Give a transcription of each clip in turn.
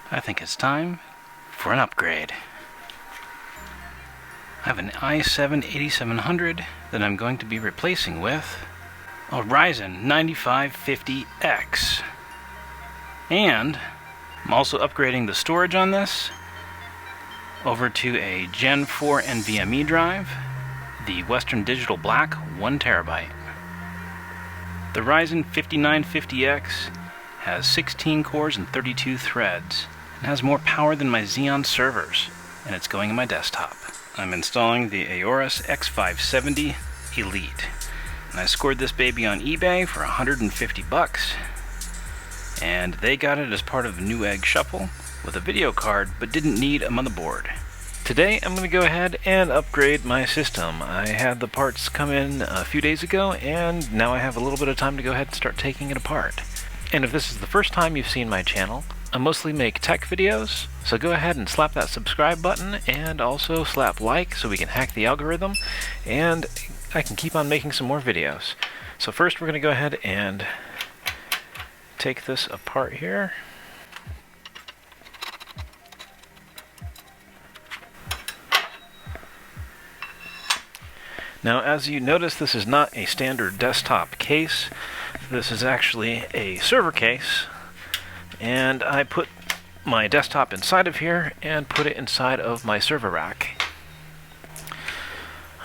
I think it's time for an upgrade. I have an i7-8700 that I'm going to be replacing with a Ryzen 9550X. And I'm also upgrading the storage on this over to a Gen 4 NVMe drive, the Western Digital Black 1 terabyte. The Ryzen 5950X has 16 cores and 32 threads, and has more power than my Xeon servers, and it's going in my desktop. I'm installing the Aorus X570 Elite, and I scored this baby on eBay for $150, and they got it as part of a Newegg shuffle with a video card, but didn't need a motherboard. Today I'm going to go ahead and upgrade my system. I had the parts come in a few days ago, and now I have a little bit of time to go ahead and start taking it apart. And if this is the first time you've seen my channel, I mostly make tech videos, so go ahead and slap that subscribe button and also slap like so we can hack the algorithm and I can keep on making some more videos. So first we're going to go ahead and take this apart here. Now, as you notice, this is not a standard desktop case. This is actually a server case, and I put my desktop inside of here and put it inside of my server rack.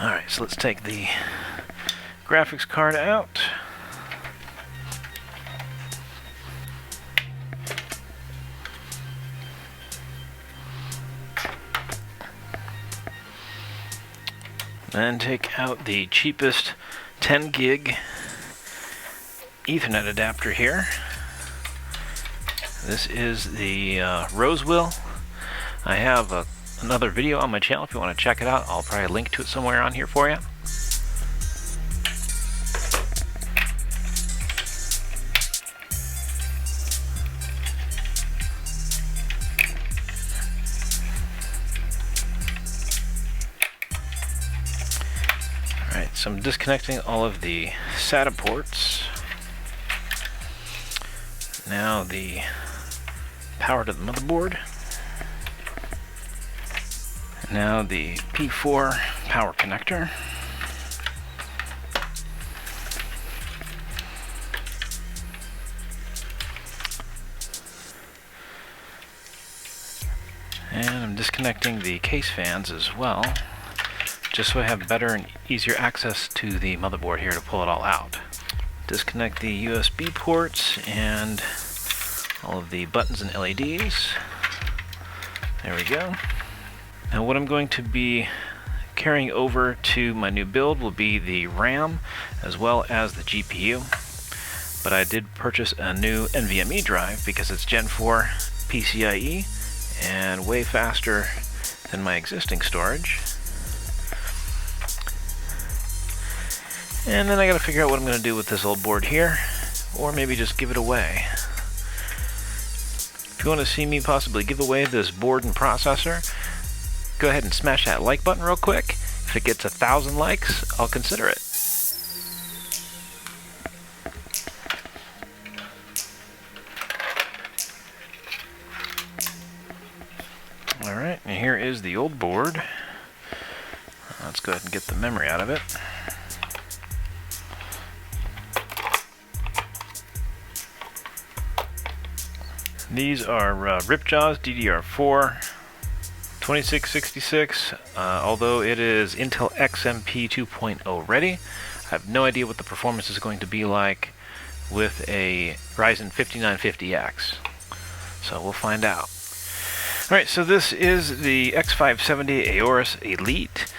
Alright, so let's take the graphics card out. And take out the cheapest 10 gig Ethernet adapter here. This is the Rosewill. I have another video on my channel if you want to check it out. I'll probably link to it somewhere on here for you. Alright, so I'm disconnecting all of the SATA ports. Now the power to the motherboard. Now the P4 power connector. And I'm disconnecting the case fans as well, just so I have better and easier access to the motherboard here to pull it all out. Disconnect the USB ports and all of the buttons and LEDs. There we go. Now what I'm going to be carrying over to my new build will be the RAM as well as the GPU. But I did purchase a new NVMe drive because it's Gen 4 PCIe and way faster than my existing storage. And then I gotta figure out what I'm gonna do with this old board here, or maybe just give it away. If you want to see me possibly give away this board and processor, go ahead and smash that like button real quick. If it gets 1,000 likes, I'll consider it. Alright, and here is the old board. Let's go ahead and get the memory out of it. These are Ripjaws DDR4 2666, although it is Intel XMP 2.0 ready. I have no idea what the performance is going to be like with a Ryzen 5950X, so we'll find out. Alright, so this is the X570 Aorus Elite.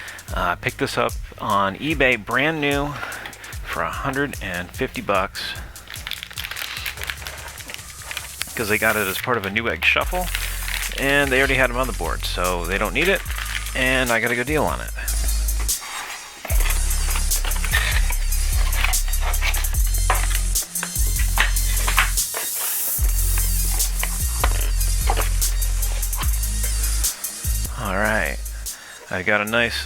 Picked this up on eBay brand new for $150. Because they got it as part of a Newegg shuffle, and they already had a motherboard, so they don't need it, and I got a good deal on it. Alright, I got a nice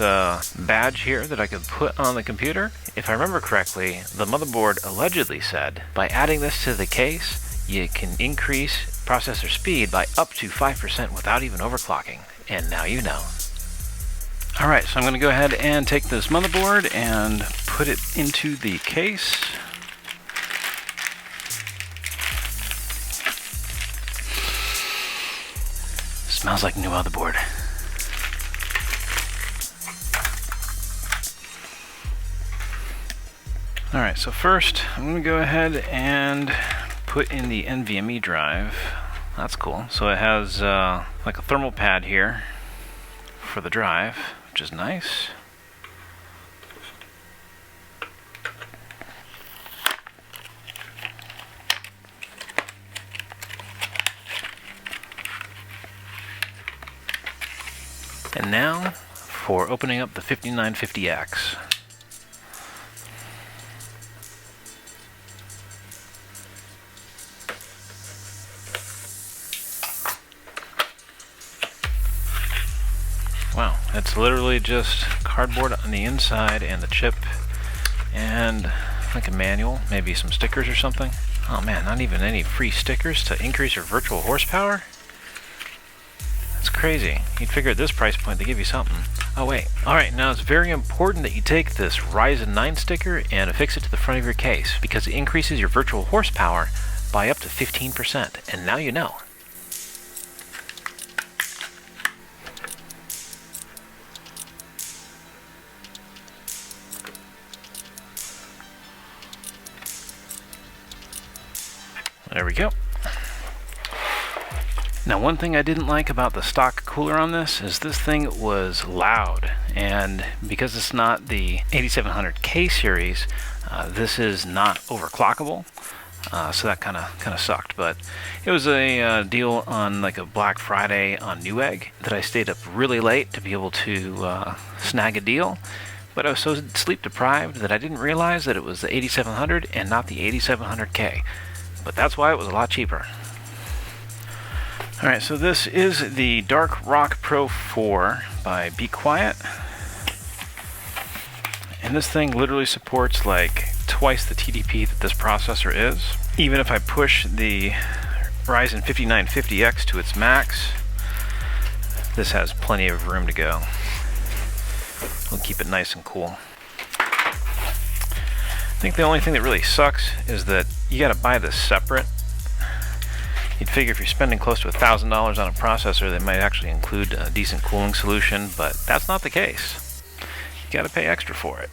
badge here that I could put on the computer. If I remember correctly, the motherboard allegedly said, by adding this to the case, you can increase processor speed by up to 5% without even overclocking. And now you know. Alright, so I'm going to go ahead and take this motherboard and put it into the case. Smells like new motherboard. Alright, so first I'm going to go ahead and put in the NVMe drive. That's cool. So it has like a thermal pad here for the drive, which is nice. And now for opening up the 5950X. Wow, it's literally just cardboard on the inside and the chip and like a manual, maybe some stickers or something. Oh man, not even any free stickers to increase your virtual horsepower? That's crazy. You'd figure at this price point they give you something. Oh wait. Alright, now it's very important that you take this Ryzen 9 sticker and affix it to the front of your case because it increases your virtual horsepower by up to 15%. And now you know. There we go. Now one thing I didn't like about the stock cooler on this is this thing was loud, and because it's not the 8700K series, this is not overclockable, so that kind of sucked. But it was a deal on like a Black Friday on Newegg that I stayed up really late to be able to snag a deal. But I was so sleep deprived that I didn't realize that it was the 8700 and not the 8700K. But that's why it was a lot cheaper. Alright, so this is the Dark Rock Pro 4 by Be Quiet. And this thing literally supports like twice the TDP that this processor is. Even if I push the Ryzen 5950X to its max, this has plenty of room to go. We'll keep it nice and cool. I think the only thing that really sucks is that you gotta buy this separate. You'd figure if you're spending close to $1,000 on a processor, they might actually include a decent cooling solution, but that's not the case. You gotta pay extra for it.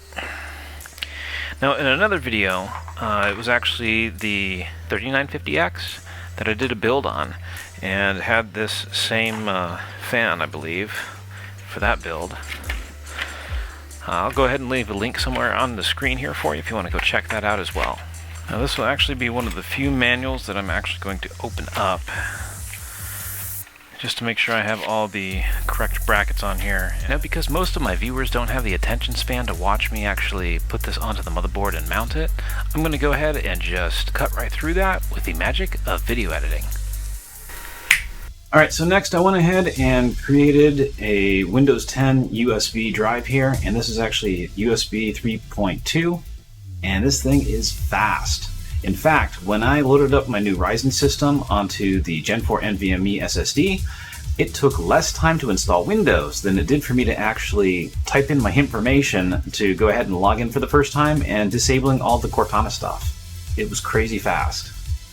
Now in another video, it was actually the 3950X that I did a build on, and had this same fan, I believe, for that build. I'll go ahead and leave a link somewhere on the screen here for you if you want to go check that out as well. Now this will actually be one of the few manuals that I'm actually going to open up, just to make sure I have all the correct brackets on here. Now because most of my viewers don't have the attention span to watch me actually put this onto the motherboard and mount it, I'm going to go ahead and just cut right through that with the magic of video editing. Alright, so next I went ahead and created a Windows 10 USB drive here, and this is actually USB 3.2, and this thing is fast. In fact, when I loaded up my new Ryzen system onto the Gen 4 NVMe SSD, it took less time to install Windows than it did for me to actually type in my information to go ahead and log in for the first time and disabling all the Cortana stuff. It was crazy fast.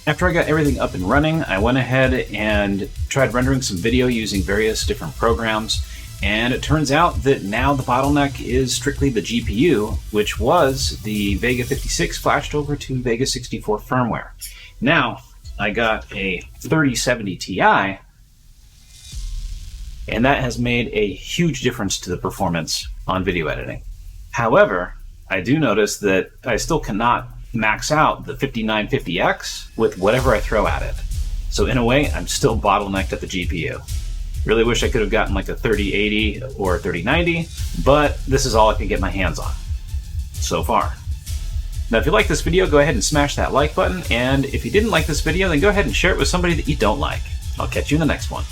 After I got everything up and running, I went ahead and tried rendering some video using various different programs, and it turns out that now the bottleneck is strictly the GPU, which was the Vega 56 flashed over to Vega 64 firmware. Now, I got a 3070 Ti, and that has made a huge difference to the performance on video editing. However, I do notice that I still cannot max out the 5950X with whatever I throw at it. So in a way, I'm still bottlenecked at the GPU. Really wish I could have gotten like a 3080 or a 3090, but this is all I can get my hands on so far. Now if you like this video, go ahead and smash that like button, and if you didn't like this video, then go ahead and share it with somebody that you don't like. I'll catch you in the next one.